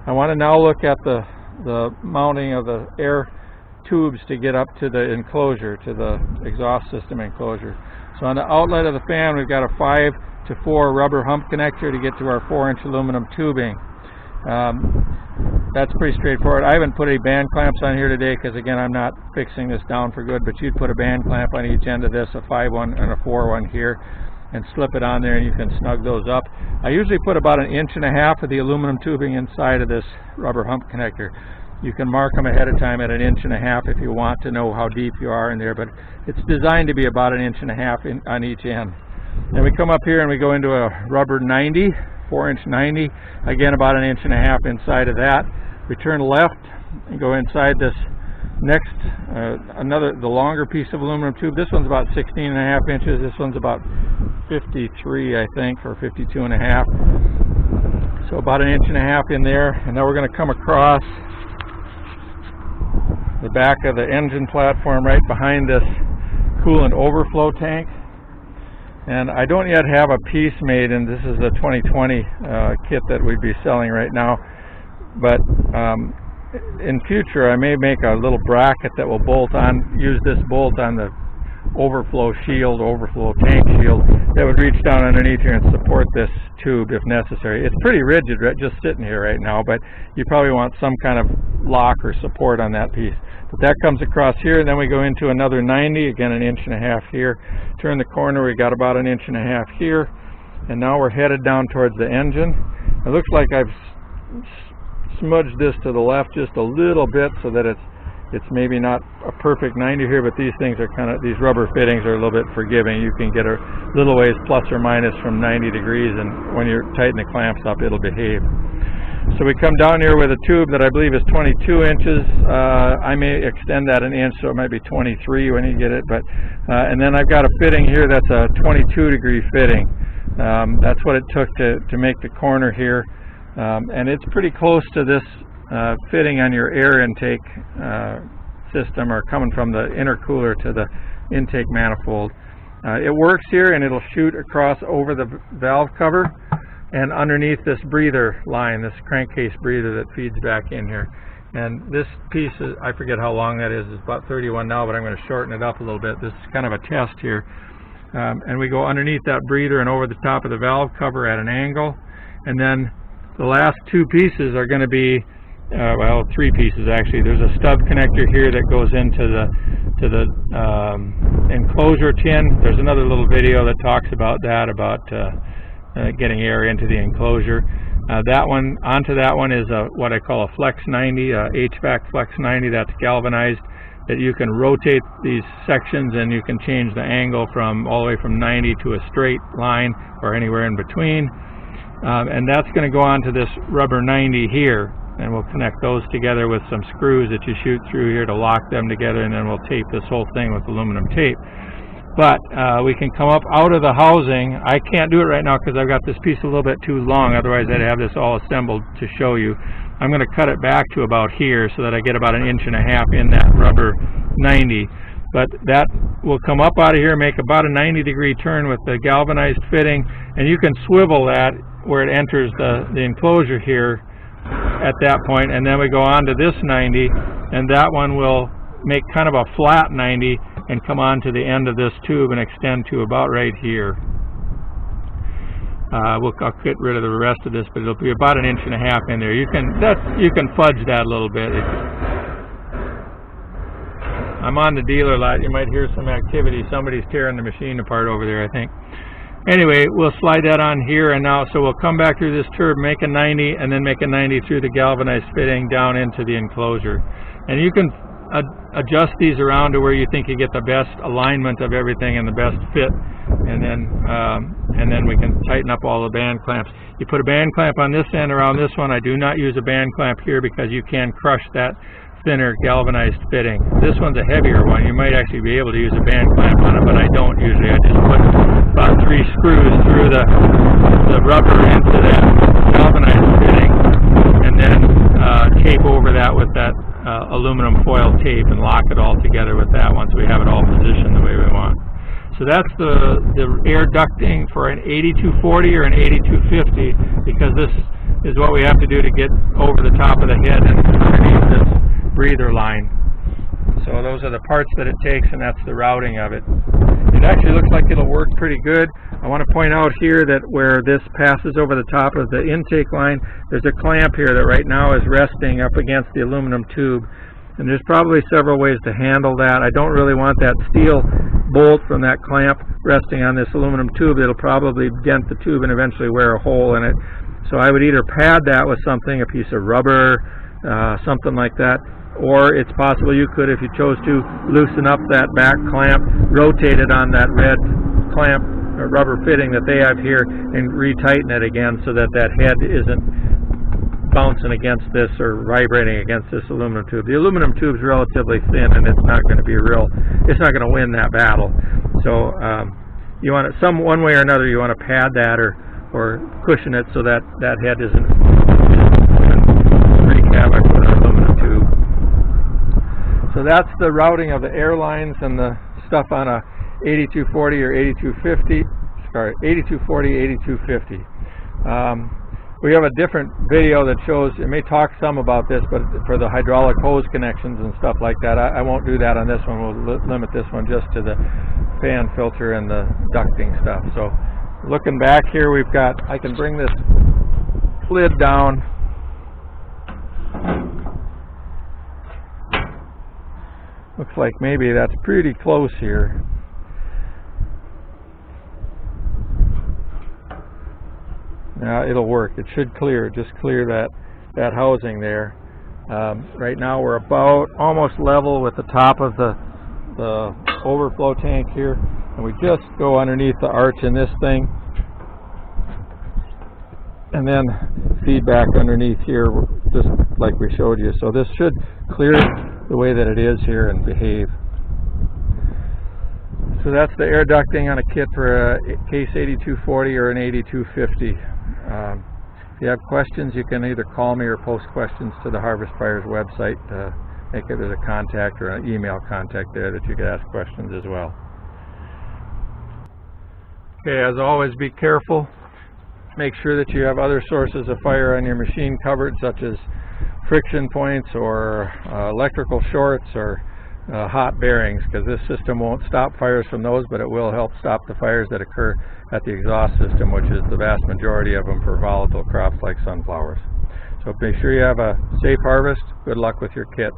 I want to now look at the mounting of the air tubes to get up to the enclosure, to the exhaust system enclosure. So on the outlet of the fan, we've got a 5 to 4 rubber hump connector to get to our 4-inch aluminum tubing. That's pretty straightforward. I haven't put any band clamps on here today because, again, I'm not fixing this down for good, but you'd put a band clamp on each end of this, a 5-1 and a 4-1 here, and slip it on there, and you can snug those up. I usually put about 1.5 inches of the aluminum tubing inside of this rubber hump connector. You can mark them ahead of time at 1.5 inches if you want to know how deep you are in there, but it's designed to be about 1.5 inches on each end. Then we come up here and we go into a rubber 90, 4-inch 90, again about 1.5 inches inside of that. We turn left and go inside this next, the longer piece of aluminum tube. This one's about 16.5 inches. This one's about 53, I think, or 52.5. So about 1.5 inches in there, and now we're going to come across the back of the engine platform right behind this coolant overflow tank. And I don't yet have a piece made, and this is the 2020 kit that we'd be selling right now. But in future, I may make a little bracket that will bolt on, use this bolt on the overflow shield, overflow tank shield, that would reach down underneath here and support this tube if necessary. It's pretty rigid just sitting here right now, but you probably want some kind of lock or support on that piece. But that comes across here, and then we go into another 90, again 1.5 inches here. Turn the corner, we got about 1.5 inches here, and now we're headed down towards the engine. It looks like I've smudged this to the left just a little bit so that it's maybe not a perfect 90 here, but these things are these rubber fittings are a little bit forgiving. You can get a little ways plus or minus from 90 degrees, and when you tighten the clamps up, it'll behave. So we come down here with a tube that I believe is 22 inches. I may extend that 1 inch, so it might be 23 when you get it. But and then I've got a fitting here that's a 22 degree fitting. That's what it took to make the corner here, and it's pretty close to this fitting on your air intake system, or coming from the intercooler to the intake manifold. It works here, and it'll shoot across over the valve cover and underneath this breather line, this crankcase breather that feeds back in here. And this piece is, I forget how long that is, it's about 31 now, but I'm going to shorten it up a little bit. This is kind of a test here. And we go underneath that breather and over the top of the valve cover at an angle. And then the last 2 pieces are going to be, well, 3 pieces actually. There's a stub connector here that goes into the enclosure tin. There's another little video that talks about that, getting air into the enclosure. Onto that one is what I call a Flex 90, HVAC Flex 90. That's galvanized, that you can rotate these sections and you can change the angle from all the way from 90 to a straight line or anywhere in between. And that's going to go onto this rubber 90 here, and we'll connect those together with some screws that you shoot through here to lock them together, and then we'll tape this whole thing with aluminum tape. But we can come up out of the housing. I can't do it right now because I've got this piece a little bit too long, otherwise I'd have this all assembled to show you. I'm going to cut it back to about here so that I get about 1.5 inches in that rubber 90. But that will come up out of here, make about a 90-degree turn with the galvanized fitting, and you can swivel that where it enters the enclosure here at that point, and then we go on to this 90, and that one will make kind of a flat 90 and come on to the end of this tube and extend to about right here. I'll get rid of the rest of this, but it'll be about 1.5 inches in there. You can fudge that a little bit. I'm on the dealer lot. You might hear some activity. Somebody's tearing the machine apart over there, I think. Anyway, we'll slide that on here, and now, so we'll come back through this tube, make a 90, and then make a 90 through the galvanized fitting down into the enclosure. And you can adjust these around to where you think you get the best alignment of everything and the best fit, and then we can tighten up all the band clamps. You put a band clamp on this end around this one. I do not use a band clamp here because you can crush that thinner galvanized fitting. This one's a heavier one. You might actually be able to use a band clamp on it, but I don't usually. I just put about 3 screws through the rubber into that galvanized fitting, and then tape over that with that aluminum foil tape and lock it all together with that once we have it all positioned the way we want. So that's the air ducting for an 8240 or an 8250, because this is what we have to do to get over the top of the head and underneath this breather line. So those are the parts that it takes, and that's the routing of it. It actually looks like it'll work pretty good. I want to point out here that where this passes over the top of the intake line, there's a clamp here that right now is resting up against the aluminum tube. And there's probably several ways to handle that. I don't really want that steel bolt from that clamp resting on this aluminum tube. It'll probably dent the tube and eventually wear a hole in it. So I would either pad that with something, a piece of rubber, something like that, or it's possible you could, if you chose to, loosen up that back clamp, rotate it on that red clamp or rubber fitting that they have here, and retighten it again so that that head isn't bouncing against this or vibrating against this aluminum tube. The aluminum tube is relatively thin, and it's not going to be it's not going to win that battle. So you want it one way or another, you want to pad that or cushion it so that that head isn't wreak havoc with an aluminum tube. So that's the routing of the air lines and the stuff on a 8240 or 8250. Sorry, 8240, 8250. We have a different video that shows, it may talk some about this, but for the hydraulic hose connections and stuff like that, I won't do that on this one. We'll limit this one just to the fan filter and the ducting stuff. So looking back here, we've got, I can bring this lid down. Looks like maybe that's pretty close here. Now it'll work. It should clear. Just clear that housing there. Right now we're about almost level with the top of the overflow tank here, and we just go underneath the arch in this thing, and then feed back underneath here, just like we showed you. So this should clear the way that it is here and behave. So that's the air ducting on a kit for a case 8240 or an 8250. If you have questions, you can either call me or post questions to the Harvest Fires website. Make it as a contact or an email contact there that you can ask questions as well. Okay, as always, be careful. Make sure that you have other sources of fire on your machine covered, such as friction points or electrical shorts or hot bearings, because this system won't stop fires from those, but it will help stop the fires that occur at the exhaust system, which is the vast majority of them for volatile crops like sunflowers. So make sure you have a safe harvest. Good luck with your kit.